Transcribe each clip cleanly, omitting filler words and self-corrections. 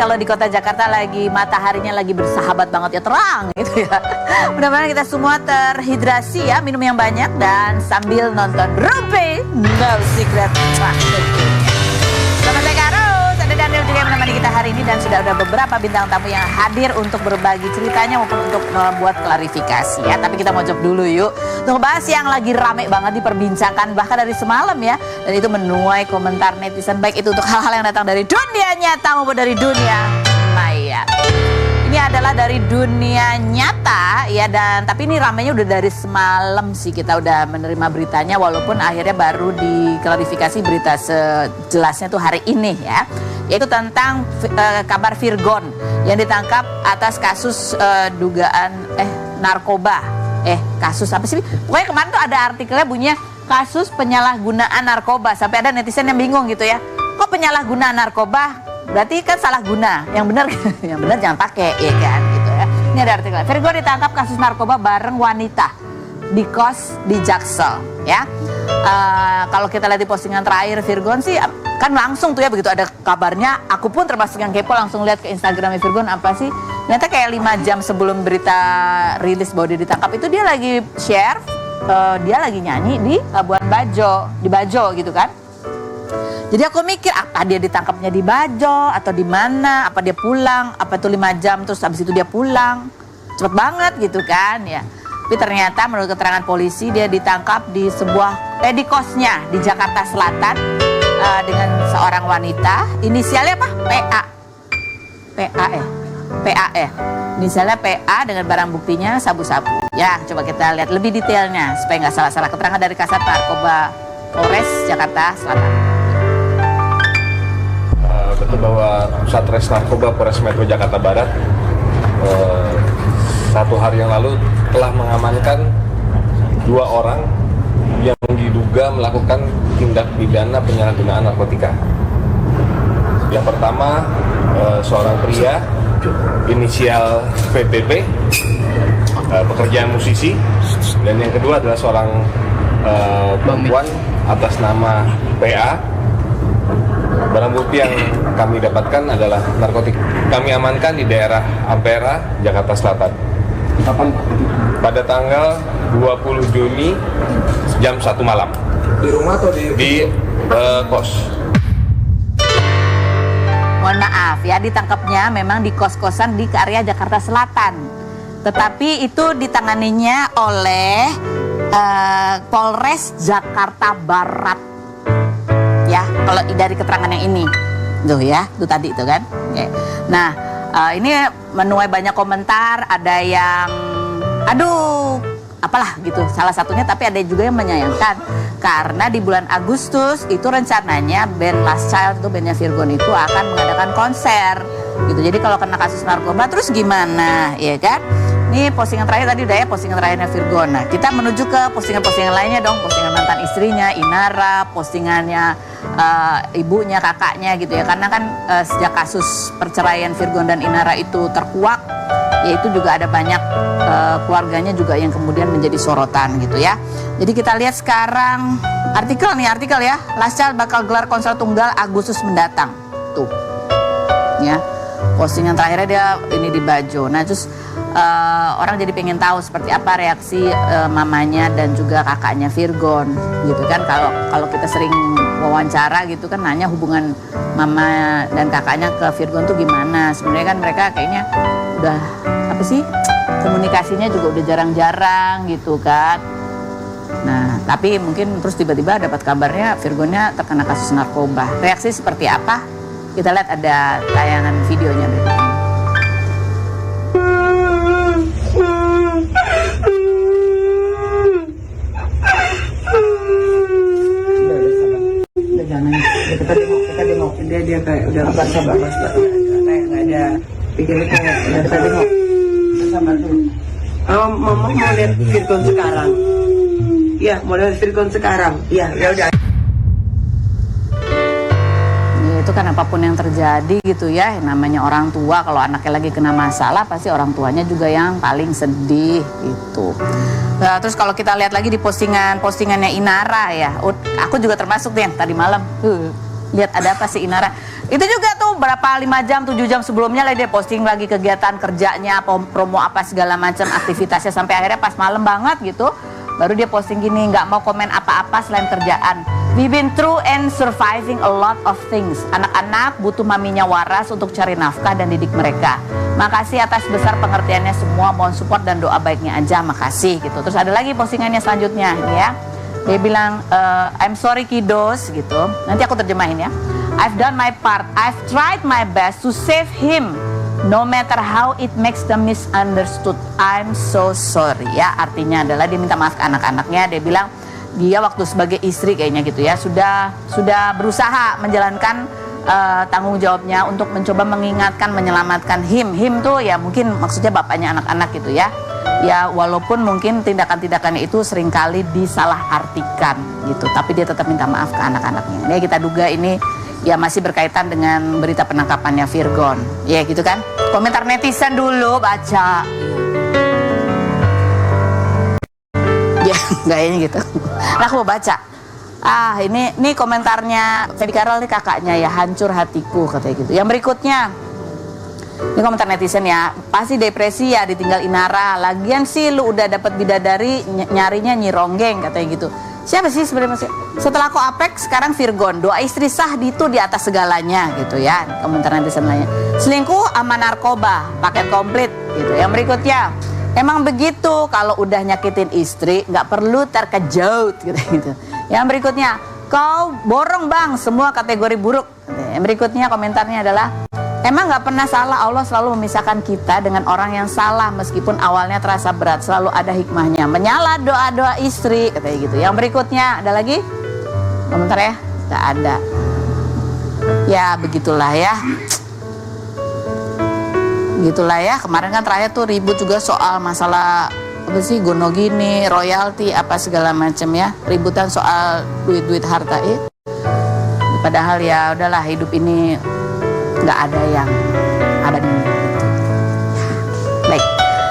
kalau di kota Jakarta lagi mataharinya lagi bersahabat banget ya, terang gitu ya. Mudah-mudahan kita semua terhidrasi ya, minum yang banyak dan sambil nonton Rumpi No Secret. Selamat saya Karus, ada Daniel juga yang menemani kita hari ini dan sudah ada beberapa bintang tamu yang hadir untuk berbagi ceritanya maupun untuk membuat klarifikasi ya. Tapi kita mau jawab dulu yuk untuk bahas yang lagi rame banget diperbincangkan bahkan dari semalam ya, dan itu menuai komentar netizen baik itu untuk hal-hal yang datang dari dunia nyata maupun dari dunia maya. Ini adalah dari dunia nyata ya, dan tapi ini ramenya udah dari semalam sih, kita udah menerima beritanya walaupun akhirnya baru diklarifikasi berita sejelasnya tuh hari ini ya, yaitu tentang kabar Virgon yang ditangkap atas kasus dugaan narkoba. Kasus apa sih? Pokoknya kemarin tuh ada artikelnya bunyinya kasus penyalahgunaan narkoba, sampai ada netizen yang bingung gitu ya. Kok penyalahgunaan narkoba? Berarti kan salah guna. Yang benar jangan pakai ya kan gitu ya. Ini ada artikelnya. Virgon ditangkap kasus narkoba bareng wanita di kos di Jaksel ya. Kalau kita lihat di postingan terakhir Virgon sih kan langsung tuh ya, begitu ada kabarnya aku pun termasuk yang kepo langsung lihat ke Instagramnya Virgon apa sih. Ternyata kayak 5 jam sebelum berita rilis bahwa dia ditangkap itu dia lagi share dia lagi nyanyi di Labuan Bajo, di Bajo gitu kan. Jadi aku mikir apa dia ditangkapnya di Bajo atau di mana, apa dia pulang, apa itu 5 jam terus habis itu dia pulang. Cepet banget gitu kan ya. Tapi ternyata menurut keterangan polisi dia ditangkap di sebuah di kosnya di Jakarta Selatan dengan seorang wanita. Inisialnya apa? PA. Inisialnya PA dengan barang buktinya sabu-sabu. Ya, coba kita lihat lebih detailnya supaya nggak salah-salah. Keterangan dari Kasat Narkoba Polres Jakarta Selatan. Betul bahwa Satres Narkoba Polres Metro Jakarta Barat 1 hari yang lalu telah mengamankan 2 orang yang diduga melakukan tindak pidana penyalahgunaan narkotika. Yang pertama seorang pria inisial PPP, pekerjaan musisi, dan yang kedua adalah seorang perempuan atas nama PA. Barang bukti yang kami dapatkan adalah narkotik. Kami amankan di daerah Ampera, Jakarta Selatan. Kapan? Pada tanggal 20 Juni jam 1 malam. Di rumah atau di kos? Mohon maaf ya, ditangkapnya memang di kos-kosan di area Jakarta Selatan. Tetapi itu ditanganinya oleh Polres Jakarta Barat. Ya, kalau dari keterangan yang ini tuh ya, itu tadi itu kan. Oke. Nah, ini menuai banyak komentar, ada yang aduh apalah gitu salah satunya, tapi ada juga yang menyayangkan karena di bulan Agustus itu rencananya band Last Child, itu bandnya Virgon itu akan mengadakan konser gitu. Jadi kalau kena kasus narkoba terus gimana ya kan. Ini postingan terakhir tadi udah ya, postingan terakhirnya Virgon. Nah, kita menuju ke postingan-postingan lainnya dong, postingan mantan istrinya Inara, postingannya ibunya, kakaknya gitu ya. Karena kan sejak kasus perceraian Virgon dan Inara itu terkuak, ya itu juga ada banyak keluarganya juga yang kemudian menjadi sorotan gitu ya. Jadi kita lihat sekarang artikel ya, Last Child bakal gelar konser tunggal Agustus mendatang. Tuh. Ya. Postingan terakhirnya dia ini di Bajo. Nah, terus orang jadi pengen tahu seperti apa reaksi mamanya dan juga kakaknya Virgon gitu kan. Kalau kita sering wawancara gitu kan nanya hubungan mama dan kakaknya ke Virgon tuh gimana. Sebenarnya kan mereka kayaknya udah apa sih, komunikasinya juga udah jarang-jarang gitu kan. Nah, tapi mungkin terus tiba-tiba dapat kabarnya Virgonnya terkena kasus narkoba. Reaksi seperti apa? Kita lihat ada tayangan videonya berikut ini. Kita tengok dia kayak udah sabar kayak ada pikirnya kayak udah kita tengok sabar dulu. Mama mau lihat Virgon sekarang. Iya, mau lihat Virgon sekarang. Iya, ya udah. Itu kan apapun yang terjadi gitu ya, namanya orang tua kalau anaknya lagi kena masalah pasti orang tuanya juga yang paling sedih gitu. Nah, terus kalau kita lihat lagi di postingannya Inara ya, aku juga termasuk deh yang tadi malam lihat ada apa sih Inara. Itu juga tuh berapa 5 jam, 7 jam sebelumnya lah dia posting lagi kegiatan kerjanya, promo apa segala macam aktivitasnya, sampai akhirnya pas malam banget gitu baru dia posting gini, nggak mau komen apa-apa selain kerjaan. We've been through and surviving a lot of things. Anak-anak butuh maminya waras untuk cari nafkah dan didik mereka. Makasih atas besar pengertiannya semua, mohon support dan doa baiknya aja, makasih gitu. Terus ada lagi postingannya selanjutnya ya. Dia bilang, I'm sorry kiddos gitu. Nanti aku terjemahin ya. I've done my part. I've tried my best to save him. No matter how it makes them misunderstood. I'm so sorry ya. Artinya adalah dia minta maaf ke anak-anaknya. Dia bilang dia waktu sebagai istri kayaknya gitu ya sudah berusaha menjalankan tanggung jawabnya untuk mencoba mengingatkan, menyelamatkan him tuh ya mungkin maksudnya bapaknya anak-anak gitu ya. Ya walaupun mungkin tindakan-tindakannya itu seringkali disalahartikan gitu, tapi dia tetap minta maaf ke anak-anaknya. Ini kita duga ini ya masih berkaitan dengan berita penangkapannya Virgon. Ya gitu kan. Komentar netizen dulu baca. Ya gayanya gitu. Nah aku mau baca. Ini komentarnya Feby Carol nih kakaknya ya, hancur hatiku katanya gitu. Yang berikutnya. Ini komentar netizen ya, pasti depresi ya ditinggal Inara. Lagian sih lu udah dapat bidadari nyarinya Nyi Ronggeng katanya gitu. Siapa sih sebenarnya? Setelah aku Apex sekarang Virgon, doa istri sah itu di atas segalanya gitu ya. Komentar netizen lainnya. Selingkuh sama narkoba, paket komplit gitu. Yang berikutnya, emang begitu kalau udah nyakitin istri nggak perlu terkejut gitu. Yang berikutnya, kau borong bang, semua kategori buruk. Yang berikutnya komentarnya adalah, emang gak pernah salah, Allah selalu memisahkan kita dengan orang yang salah meskipun awalnya terasa berat, selalu ada hikmahnya. Menyala doa-doa istri katanya gitu. Yang berikutnya ada lagi komentar ya, gak ada. Ya begitulah ya. Begitulah ya. Kemarin kan terakhir tuh ribut juga soal masalah apa sih gonogini, royalti apa segala macam ya. Ributan soal duit-duit harta ya. Padahal ya udahlah, hidup ini nggak ada yang abadi. Baik.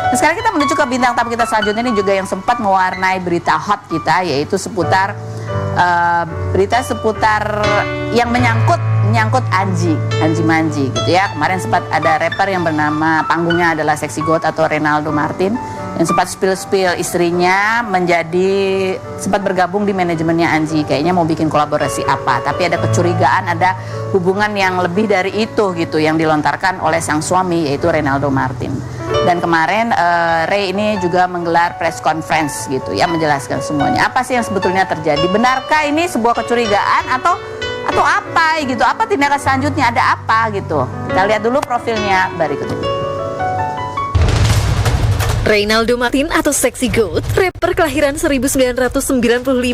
Nah, sekarang kita menuju ke bintang tamu kita selanjutnya, ini juga yang sempat mewarnai berita hot kita, yaitu seputar berita seputar yang menyangkut Anji Manji gitu ya. Kemarin sempat ada rapper yang bernama panggungnya adalah Sexy God atau Reynaldo Martin yang sempat spill istrinya sempat bergabung di manajemennya Anji, kayaknya mau bikin kolaborasi apa, tapi ada kecurigaan ada hubungan yang lebih dari itu gitu yang dilontarkan oleh sang suami yaitu Reynaldo Martin. Dan kemarin Ray ini juga menggelar press conference gitu ya, menjelaskan semuanya apa sih yang sebetulnya terjadi, benarkah ini sebuah kecurigaan atau apa gitu, apa tindakan selanjutnya, ada apa gitu. Kita lihat dulu profilnya berikut ini. Reynaldo Martin atau Sexy God, rapper kelahiran 1995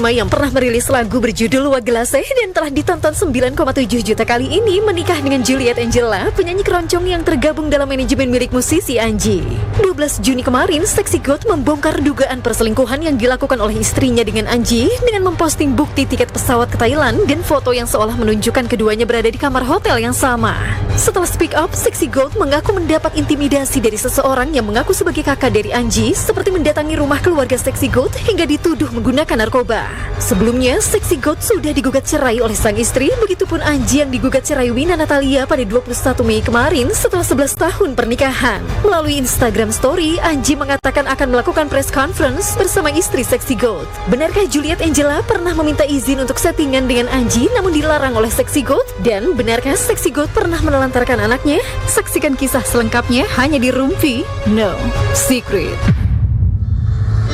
yang pernah merilis lagu berjudul Wagelase dan telah ditonton 9,7 juta kali ini, menikah dengan Juliet Angela, penyanyi keroncong yang tergabung dalam manajemen milik musisi Anji. 12 Juni kemarin, Sexy God membongkar dugaan perselingkuhan yang dilakukan oleh istrinya dengan Anji dengan memposting bukti tiket pesawat ke Thailand dan foto yang seolah menunjukkan keduanya berada di kamar hotel yang sama. Setelah speak up, Sexy God mengaku mendapat intimidasi dari seseorang yang mengaku sebagai kakak dari Anji, seperti mendatangi rumah keluarga Sexy God hingga dituduh menggunakan narkoba. Sebelumnya, Sexy God sudah digugat cerai oleh sang istri, begitupun Anji yang digugat cerai Wina Natalia pada 21 Mei kemarin setelah 11 tahun pernikahan. Melalui Instagram Story, Anji mengatakan akan melakukan press conference bersama istri Sexy God. Benarkah Juliet Angela pernah meminta izin untuk settingan dengan Anji namun dilarang oleh Sexy God? Dan benarkah Sexy God pernah menelantarkan anaknya? Saksikan kisah selengkapnya hanya di Rumpi No Secret.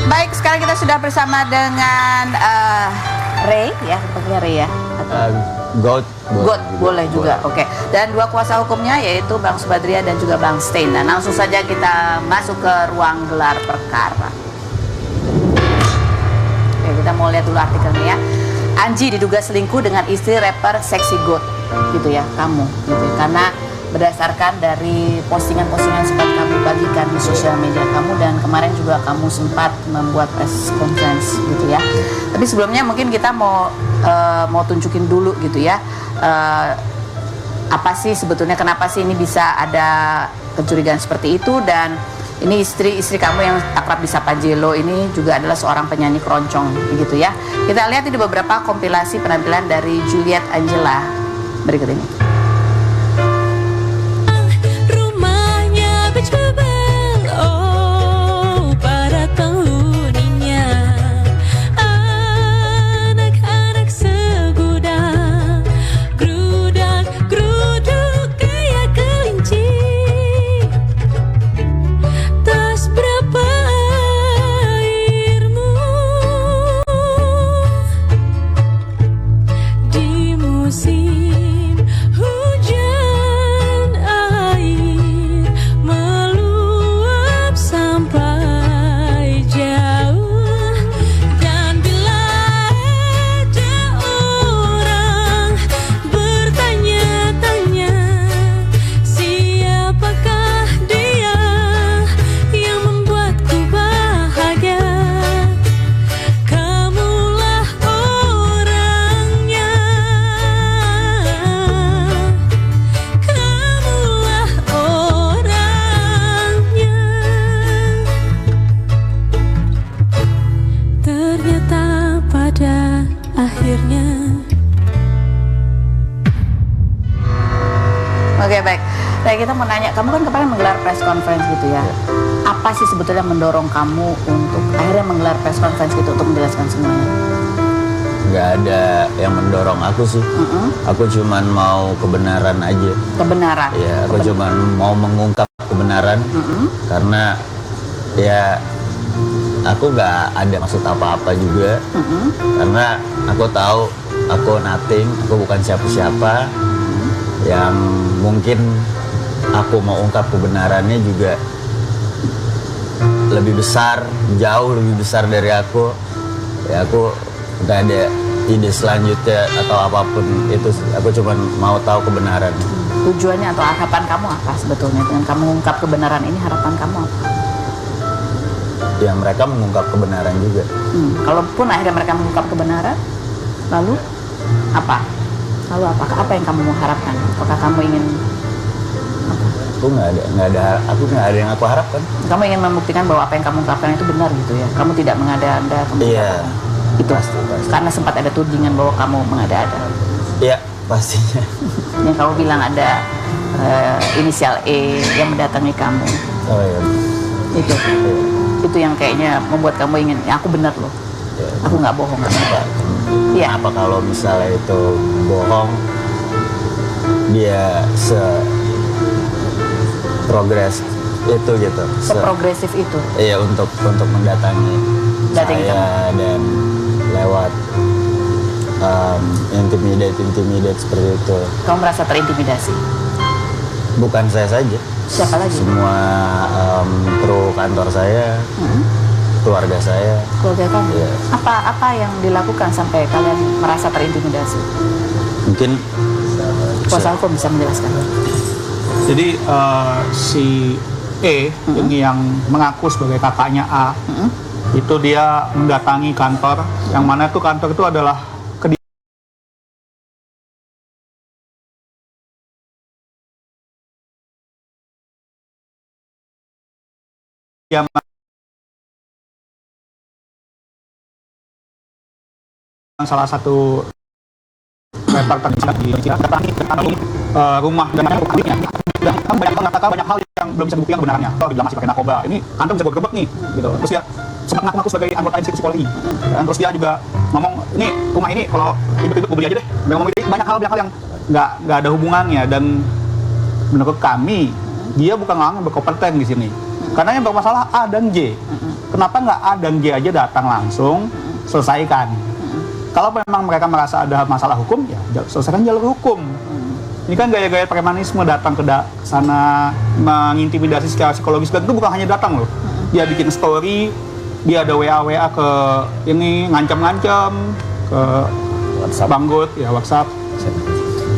Baik, sekarang kita sudah bersama dengan Ray ya, sepertinya Ray ya. God boleh juga, oke. Dan dua kuasa hukumnya yaitu Bang Subadria dan juga Bang Stein. Dan langsung saja kita masuk ke ruang gelar perkara. Oke, kita mau lihat dulu artikelnya ya. Anji diduga selingkuh dengan istri rapper Sexy God, gitu ya, kamu, gitu ya. Karena berdasarkan dari postingan-postingan yang sempat kamu bagikan di sosial media kamu, dan kemarin juga kamu sempat membuat press conference gitu ya. Tapi sebelumnya mungkin kita mau tunjukin dulu gitu ya, apa sih sebetulnya, kenapa sih ini bisa ada kecurigaan seperti itu. Dan ini istri kamu yang akrab disapa Jello ini juga adalah seorang penyanyi keroncong gitu ya. Kita lihat ini beberapa kompilasi penampilan dari Juliet Angela berikut ini. akhirnya. Oke, baik. Nah, kita mau nanya, kamu kan kemarin menggelar press conference gitu ya. Apa sih sebetulnya mendorong kamu untuk akhirnya menggelar press conference gitu untuk menjelaskan semuanya? Nggak ada yang mendorong aku sih. Aku cuman mau kebenaran aja. Kebenaran? Ya, aku cuman mau mengungkap kebenaran. Karena ya aku nggak ada maksud apa-apa juga. Karena aku tahu aku nothing, aku bukan siapa-siapa. Yang mungkin aku mau ungkap kebenarannya juga lebih besar, jauh lebih besar dari aku. Ya aku nggak ada ide selanjutnya atau apapun itu. Aku cuma mau tahu kebenaran. Tujuannya atau harapan kamu apa sebetulnya dengan kamu mengungkap kebenaran ini? Harapan kamu apa? Ya mereka mengungkap kebenaran juga. Kalaupun akhirnya mereka mengungkap kebenaran, lalu apa? Lalu apa yang kamu mau harapkan? Apakah kamu ingin apa? Aku aku nggak ada yang aku harapkan. Kamu ingin membuktikan bahwa apa yang kamu ungkapkan itu benar gitu ya? Kamu tidak mengada-ada. Iya. Itu Pasti. karena sempat ada tudingan bahwa kamu mengada-ada. Iya pastinya. Yang kamu bilang ada inisial E yang mendatangi kamu. Oh iya. Itu yang kayaknya membuat kamu ingin, ya aku benar loh. Ya. Aku nggak bohong. Iya. Kenapa kalau misalnya itu bohong, dia progres itu gitu. Seprogresif itu. Iya untuk mendatangi saya dan lewat intimidate seperti itu. Kamu merasa terintimidasi? Bukan saya saja. Siapa lagi? Semua kru kantor saya, keluarga saya. Keluarga kamu? Iya. Apa yang dilakukan sampai kalian merasa terintimidasi? Mungkin Kuasa hukum bisa menjelaskan. Jadi si E ini yang mengaku sebagai kakaknya A, itu dia mendatangi kantor, yang mana itu kantor itu adalah kediaman salah satu rapper terkenal di Indonesia, datangi rumah dan adiknya. Dan kan banyak mengatakan banyak hal yang belum bisa dibuktikan kebenarannya. Kalau dibilang masih pakai narkoba, ini kantor bisa gue gebek nih, gitu. Terus dia sempat ngaku sebagai anggota institusi psikologi. Dan terus dia juga ngomong, ini rumah ini kalau hidup-hidup gue beli aja deh. Dia ngomong banyak hal yang nggak ada hubungannya. Dan menurut kami, dia bukan orang yang berkompeten di sini. Karena yang bermasalah A dan J. Kenapa nggak A dan J aja datang langsung selesaikan? Kalau memang mereka merasa ada masalah hukum, ya selesaikan jalur hukum. Ini kan gaya-gaya premanisme, datang ke sana mengintimidasi secara psikologis. Dan itu bukan hanya datang loh. Dia bikin story, dia ada WA ke ini ngancam-ngancam ke WhatsApp. Banggut, ya WhatsApp.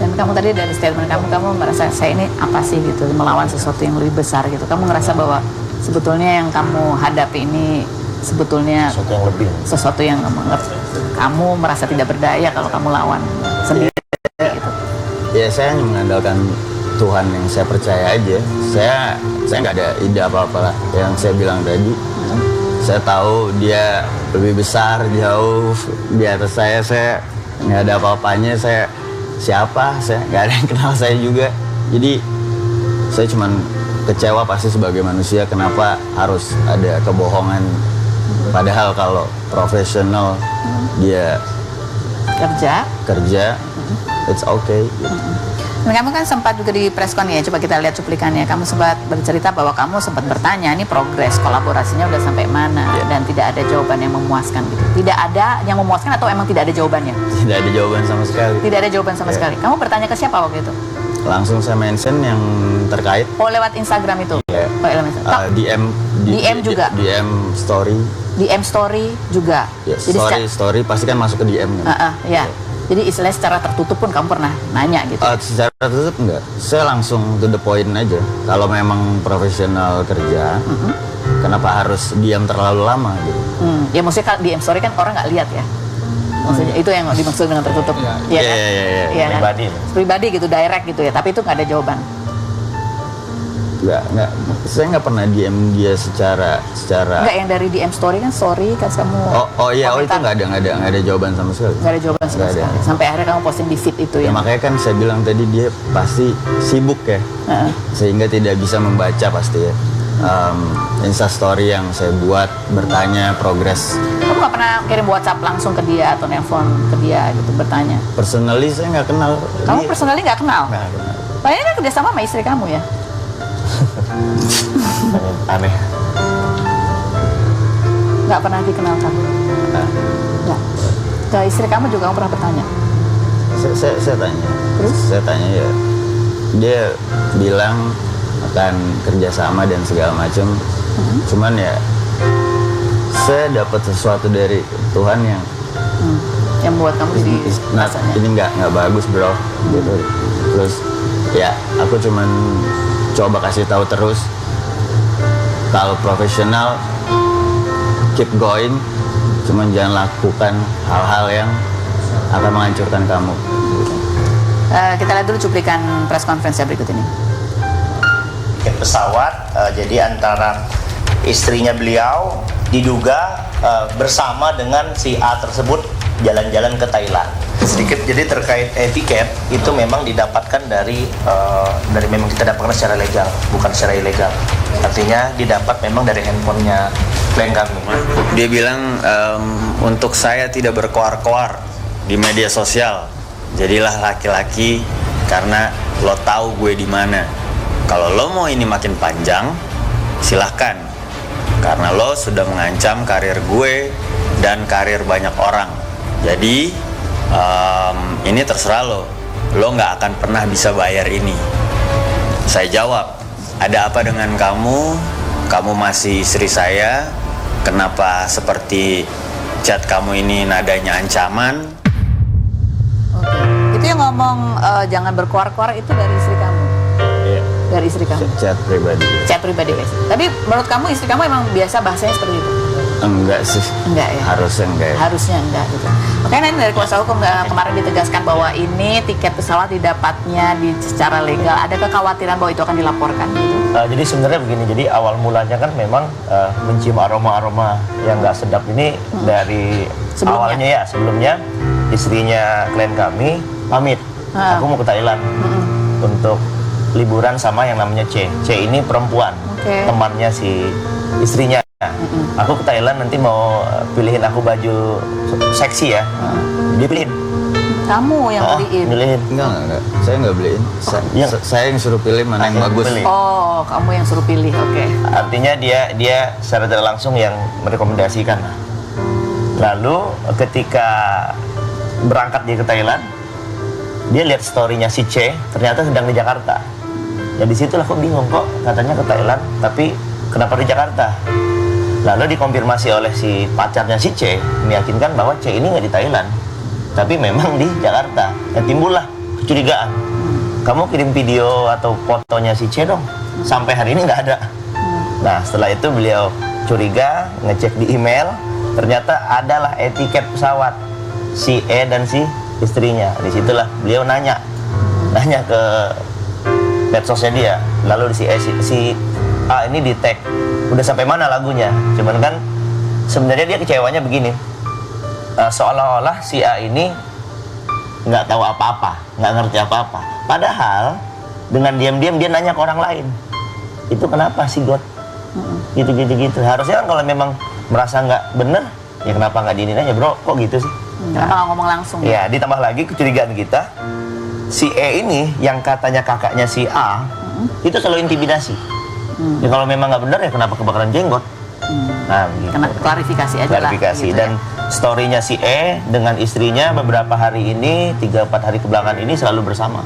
Dan kamu tadi dari statement kamu merasa saya ini apa sih gitu, melawan sesuatu yang lebih besar gitu. Kamu ngerasa bahwa sebetulnya yang kamu hadapi ini sebetulnya sesuatu yang kamu merasa tidak berdaya kalau kamu lawan sendiri gitu. Ya saya hanya mengandalkan Tuhan yang saya percaya aja. Saya nggak ada ide apa-apa lah. Yang saya bilang tadi, saya tahu dia lebih besar, jauh di atas saya nggak ada apa-apanya. Saya siapa? Saya nggak ada yang kenal saya juga. Jadi saya cuman kecewa pasti sebagai manusia kenapa harus ada kebohongan. Padahal kalau profesional dia kerja, it's okay. Dan kamu kan sempat juga di preskon ya, coba kita lihat cuplikannya. Kamu sempat bercerita bahwa kamu sempat bertanya, ini progres kolaborasinya udah sampai mana, dan tidak ada jawaban yang memuaskan gitu. Tidak ada yang memuaskan atau emang tidak ada jawabannya? Tidak ada jawaban sama sekali. Tidak ada jawaban sama sekali. Kamu bertanya ke siapa waktu itu? Langsung saya mention yang terkait. Oh, lewat Instagram itu? Yeah. Oh, lewat Instagram. DM juga? DM story. DM story juga? Ya, story pasti kan masuk ke DM kan? Ya. Jadi istilahnya secara tertutup pun kamu pernah nanya gitu? Secara tertutup enggak. Saya langsung to the point aja. Kalau memang profesional kerja, kenapa harus diam terlalu lama gitu? Ya maksudnya kalau DM story kan orang nggak lihat ya. Maksudnya itu yang dimaksud dengan tertutup. Iya kan? Iya, pribadi. Pribadi gitu, direct gitu ya. Tapi itu nggak ada jawaban. Nggak. Saya nggak pernah DM dia secara. Enggak, yang dari DM story kan, sorry kan kamu. Oh iya, itu komentar. nggak ada jawaban sama sekali. Nggak ada jawaban sama Nggak ada. sekali. Sampai akhirnya kamu posting di feed itu Ya ya. makanya kan saya bilang tadi dia pasti sibuk ya, sehingga tidak bisa membaca pasti ya. Instastory yang saya buat bertanya progres. Kamu nggak pernah kirim WhatsApp langsung ke dia atau nelpon ke dia gitu bertanya? Personally saya nggak kenal. Kamu personally nggak kenal? Nggak kenal. Kayaknya kan kerjasama sama istri kamu ya? Aneh. Nggak pernah dikenalkan? Nggak. Ke istri kamu juga kamu pernah bertanya? Saya tanya. Terus? Saya tanya ya. Dia bilang akan kerjasama dan segala macam. Cuman ya saya dapat sesuatu dari Tuhan yang Yang buat kamu jadi nah, rasanya? ini nggak bagus bro gitu. Terus ya aku cuman coba kasih tahu terus kalau profesional keep going, cuman jangan lakukan hal-hal yang akan menghancurkan kamu. Kita lihat dulu cuplikan press conference berikut ini. Tiket pesawat, jadi antara istrinya beliau diduga bersama dengan si A tersebut jalan-jalan ke Thailand. Sedikit jadi terkait tiket itu memang didapatkan dari memang kita dapatkan secara legal, bukan secara ilegal. Artinya didapat memang dari handphonenya klien kami. Dia bilang untuk saya tidak berkoar-koar di media sosial. Jadilah laki-laki karena lo tahu gue di mana. Kalau lo mau ini makin panjang, silahkan. Karena lo sudah mengancam karir gue dan karir banyak orang. Jadi ini terserah lo. Lo nggak akan pernah bisa bayar ini. Saya jawab, ada apa dengan kamu? Kamu masih istri saya. Kenapa seperti chat kamu ini nadanya ancaman? Oke. Itu yang ngomong jangan berkoar-koar itu dari istri kamu? Iya. Dari istri kamu? Chat pribadi. Chat pribadi guys. Tapi menurut kamu istri kamu emang biasa bahasanya seperti itu? Enggak sih. Enggak ya? Harusnya enggak ya. Harusnya enggak gitu. Makanya nanti dari kuasa hukum kemarin ditegaskan bahwa ini tiket pesawat didapatnya secara legal. Ada kekhawatiran bahwa itu akan dilaporkan gitu? Jadi sebenarnya begini, jadi awal mulanya kan memang mencium aroma-aroma yang nggak sedap ini dari sebelumnya istrinya klien kami pamit, aku mau ke Thailand untuk liburan sama yang namanya C ini perempuan, temannya si istrinya. Aku ke Thailand nanti mau pilihin aku baju seksi ya, dia pilihin. Kamu yang beliin? Beliin. Enggak. Saya nggak beliin. Saya yang suruh pilih mana yang bagus. Beli. Oh, kamu yang suruh pilih, oke. Artinya dia secara tidak langsung yang merekomendasikan. Lalu ketika berangkat dia ke Thailand, dia lihat story-nya si C, ternyata sedang di Jakarta. Ya disitulah kok bingung, kok katanya ke Thailand, tapi kenapa di Jakarta? Lalu dikonfirmasi oleh si pacarnya si C, meyakinkan bahwa C ini nggak di Thailand, tapi memang di Jakarta. Ya timbullah kecurigaan. Kamu kirim video atau fotonya si C dong, sampai hari ini nggak ada. Nah setelah itu beliau curiga, ngecek di email, ternyata adalah etiket pesawat si E dan si istrinya. Disitulah beliau nanya ke medsosnya dia. Lalu si A ini di tag, udah sampai mana lagunya? Cuman kan sebenarnya dia kecewanya begini, seolah-olah si A ini nggak tahu apa-apa, nggak ngerti apa-apa. Padahal dengan diam-diam dia nanya ke orang lain, itu kenapa sih God? Gitu. Harusnya kan kalau memang merasa nggak bener, ya kenapa nggak diinin aja bro? Kok gitu sih? Kenapa nggak ngomong langsung? Ya ditambah lagi kecurigaan kita, si E ini yang katanya kakaknya si A itu selalu intimidasi. Ya kalau memang nggak benar ya kenapa kebakaran jenggot? Nah, begitu. Karena klarifikasi aja Klarifikasi. lah. Gitu Dan story-nya si E dengan istrinya beberapa hari ini, 3-4 hari kebelakangan ini selalu bersama.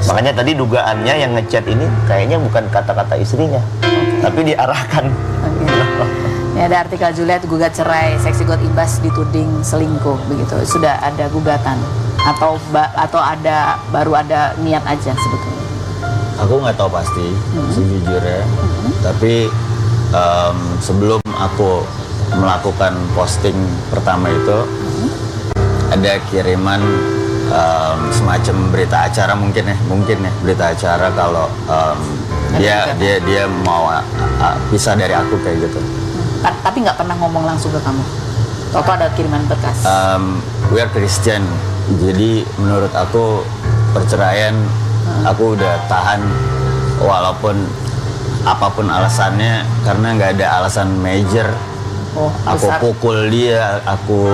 Makanya tadi dugaannya yang ngechat ini kayaknya bukan kata-kata istrinya, tapi diarahkan. Ini ada artikel Juliet gugat cerai, seksi God imbas dituding selingkuh, begitu. Sudah ada gugatan atau baru ada niat aja sebetulnya? Aku nggak tahu pasti sejujurnya, tapi sebelum aku melakukan posting pertama itu ada kiriman semacam berita acara mungkin ya berita acara kalau Dia mau pisah dari aku kayak gitu. Tapi nggak pernah ngomong langsung ke kamu. Atau ada kiriman berkas? We are Christian, jadi menurut aku perceraian aku udah tahan walaupun apapun alasannya, karena nggak ada alasan major. Aku besar. pukul dia, aku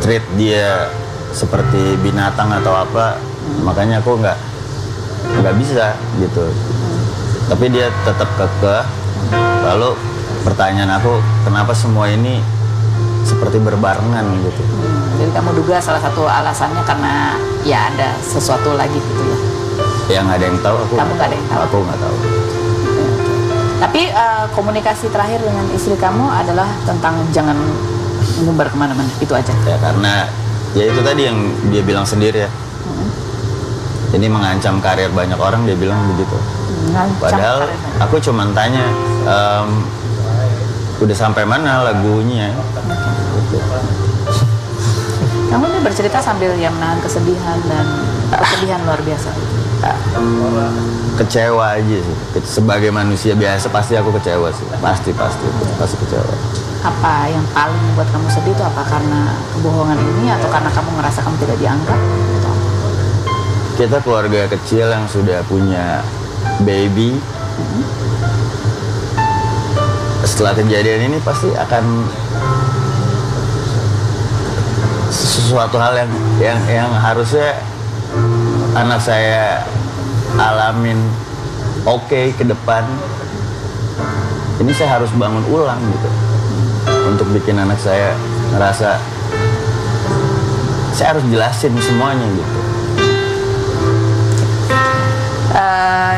treat dia seperti binatang atau apa, makanya aku nggak bisa gitu. Tapi dia tetap kekeh. Lalu pertanyaan aku, kenapa semua ini seperti berbarengan gitu? Jadi kamu duga salah satu alasannya karena ya ada sesuatu lagi gitu ya? Yang ada yang tahu, Kamu nggak ada yang tahu? Aku nggak tahu. Tapi komunikasi terakhir dengan istri kamu adalah tentang jangan ngumbar kemana-mana, itu aja? Ya karena ya itu tadi yang dia bilang sendiri ya. Ini mengancam karir banyak orang, dia bilang begitu. Padahal aku cuma tanya, udah sampai mana lagunya? Gitu. Kamu ini bercerita sambil yang menahan kesedihan dan kesedihan luar biasa. Kecewa aja sih. Sebagai manusia biasa pasti aku kecewa sih. Pasti kecewa. Apa yang paling membuat kamu sedih itu apa? Karena kebohongan ini atau karena kamu ngerasa kamu tidak dianggap? Atau apa? Kita keluarga kecil yang sudah punya baby. Setelah kejadian ini pasti akan sesuatu hal yang harusnya anak saya alamin ke depan. Ini saya harus bangun ulang gitu untuk bikin anak saya ngerasa saya harus jelasin semuanya gitu.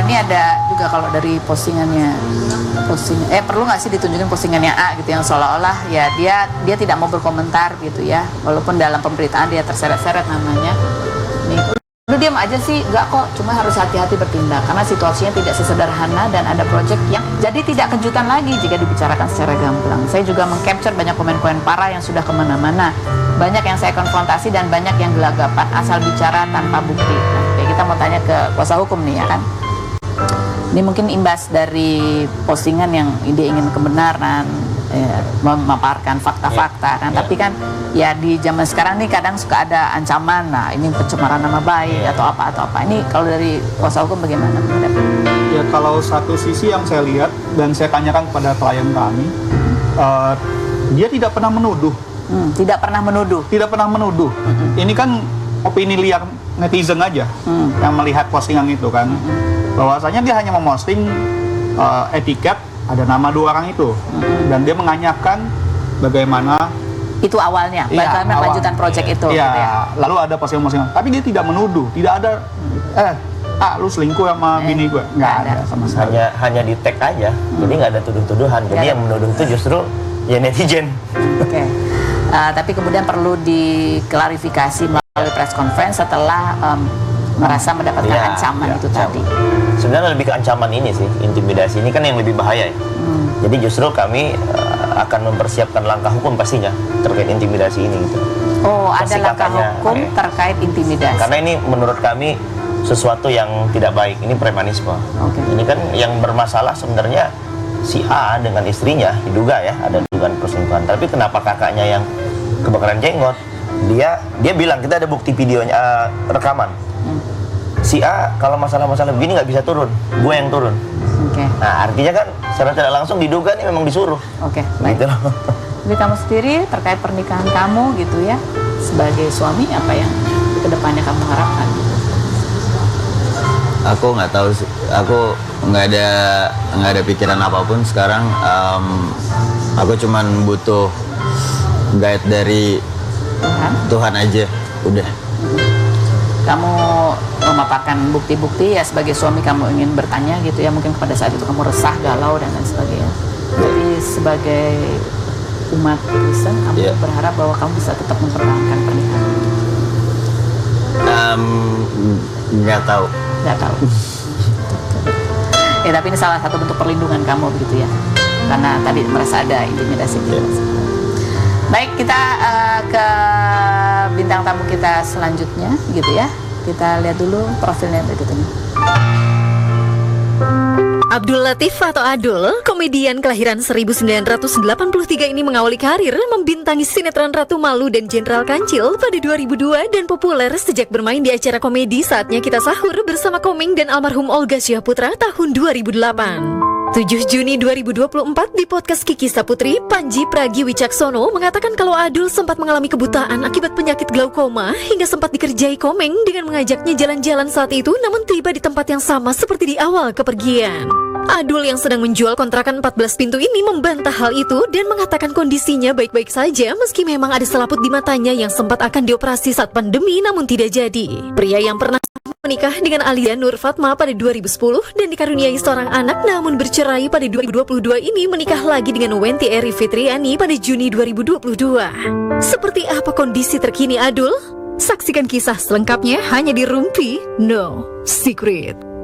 Ini ada juga kalau dari postingannya perlu nggak sih ditunjukin postingannya A gitu yang seolah-olah ya dia tidak mau berkomentar gitu ya, walaupun dalam pemberitaan dia terseret-seret namanya. Nih, lu diam aja sih, nggak kok, cuma harus hati-hati bertindak karena situasinya tidak sesederhana dan ada proyek yang jadi tidak kejutan lagi jika dibicarakan secara gamblang. Saya juga mengcapture banyak komen-komen parah yang sudah kemana-mana, banyak yang saya konfrontasi dan banyak yang gelagapan asal bicara tanpa bukti. Nah, kayak kita mau tanya ke kuasa hukum nih ya kan. Ini mungkin imbas dari postingan yang dia ingin kebenaran, memaparkan fakta-fakta kan. Tapi kan ya di zaman sekarang nih kadang suka ada ancaman, nah ini pencemaran nama baik atau apa. Ini kalau dari kuasa hukum bagaimana? Ya kalau satu sisi yang saya lihat dan saya tanyakan kepada klien kami, dia tidak pernah menuduh. Tidak pernah menuduh. Tidak pernah menuduh. Ini kan opini liar netizen aja yang melihat postingan itu kan. Bahwasanya dia hanya memosting etiket ada nama dua orang itu dan dia menganyakan bagaimana itu awalnya, bagaimana kelanjutan proyek itu. Iya, gitu ya. lalu ada postingan-postingan. Tapi dia tidak menuduh, tidak ada lu selingkuh sama bini gue, nggak ada sama sekali. Hanya di tag aja, jadi nggak ada tuduh-tuduhan. Jadi yang menuduh itu justru ya netizen. Oke. Tapi kemudian perlu diklarifikasi melalui press conference setelah merasa mendapatkan ancaman itu tadi. Sebenarnya lebih ke ancaman ini sih, intimidasi ini kan yang lebih bahaya ya. Jadi justru kami akan mempersiapkan langkah hukum pastinya terkait intimidasi ini gitu. Oh, ada langkah hukum terkait intimidasi. Karena ini menurut kami sesuatu yang tidak baik, ini premanisme. Ini kan yang bermasalah sebenarnya si A dengan istrinya diduga ya ada dugaan perselingkuhan. Tapi kenapa kakaknya yang kebakaran jenggot? Dia bilang kita ada bukti videonya, rekaman. Si A kalau masalah-masalah begini nggak bisa turun, gue yang turun. Nah artinya kan secara tidak langsung diduga nih memang disuruh. Baik. Gitu loh. Jadi kamu sendiri terkait pernikahan kamu gitu ya, sebagai suami apa yang kedepannya kamu harapkan? Aku nggak tahu sih, aku nggak ada pikiran apapun sekarang. Aku cuman butuh guide dari Tuhan aja, udah. Kamu memaparkan bukti-bukti ya sebagai suami kamu ingin bertanya gitu ya, mungkin pada saat itu kamu resah, galau dan lain sebagainya. Jadi sebagai umat Kristen kamu berharap bahwa kamu bisa tetap mempertahankan pernikahan. Nggak tahu. Ya tapi ini salah satu bentuk perlindungan kamu begitu ya, karena tadi merasa ada intimidasi. Baik, kita ke bintang tamu kita selanjutnya gitu ya. Kita lihat dulu profilnya berikut ini. Abdul Latif atau Adul, komedian kelahiran 1983 ini mengawali karir membintangi sinetron Ratu Malu dan Jenderal Kancil pada 2002 dan populer sejak bermain di acara komedi Saatnya Kita Sahur bersama Komeng dan almarhum Olga Syahputra tahun 2008. 7 Juni 2024 di podcast Kiki Saputri, Panji Pragiwicaksono mengatakan kalau Adul sempat mengalami kebutaan akibat penyakit glaukoma hingga sempat dikerjai Komeng dengan mengajaknya jalan-jalan saat itu, namun tiba di tempat yang sama seperti di awal kepergian. Adul yang sedang menjual kontrakan 14 pintu ini membantah hal itu dan mengatakan kondisinya baik-baik saja meski memang ada selaput di matanya yang sempat akan dioperasi saat pandemi namun tidak jadi. Pria yang pernah menikah dengan Alia Nur Fatma pada 2010 dan dikaruniai seorang anak namun bercerai pada 2022 ini menikah lagi dengan Wenti Eri Fitriani pada Juni 2022. Seperti apa kondisi terkini Adul? Saksikan kisah selengkapnya hanya di Rumpi No Secret.